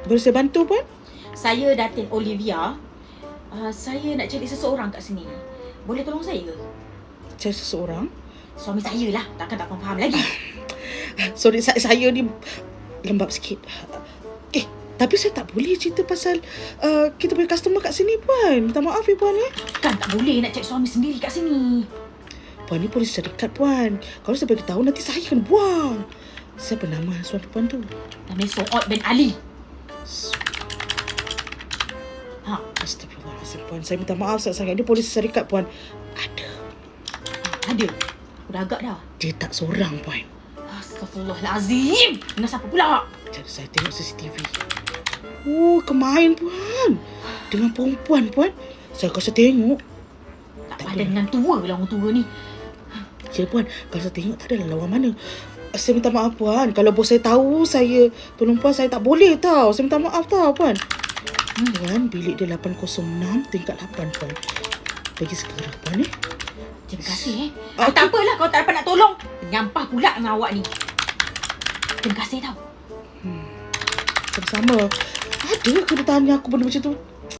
Boleh saya bantu, Puan? Saya Datin Olivia. Saya nak cari seseorang kat sini. Boleh tolong saya ke? Cari seseorang? Suami saya lah. Takkan tak faham lagi. Sorry, saya ni lembab sikit. Tapi saya tak boleh cerita pasal kita punya customer kat sini, Puan. Minta maaf ya, Puan ya. Kan tak boleh nak cari suami sendiri kat sini. Puan ni polis syarikat, Puan. Kalau saya bagi tahu nanti saya kena buang. Siapa nama suami Puan tu? Nama Su'ad bin Ali. Astagfirullahaladzim, Puan. Saya minta maaf sangat-sangat. Dia polis syarikat, Puan. Ada. Aku dah agak dah. Dia tak seorang, Puan. Astagfirullahalazim. Dengan siapa pula? Jadi saya tengok CCTV. Kemain, Puan. Dengan perempuan, Puan. Saya kasi tengok. Tak padan dengan tua lah orang tua ni. Ya, Puan. Kalau saya tengok tak adalah lawan mana. Saya minta maaf, Puan. Kalau bos saya tahu saya tolong Puan, saya tak boleh tau. Saya minta maaf tau, Puan. Puan, bilik dia 806 tingkat 8, Puan. Pergi segera, Puan ni. Terima kasih tak apalah kalau tak dapat nak tolong. Nyampah pula dengan awak ni. Terima kasih tau. Sama-sama. Ada ke dia tanya aku benda macam tu?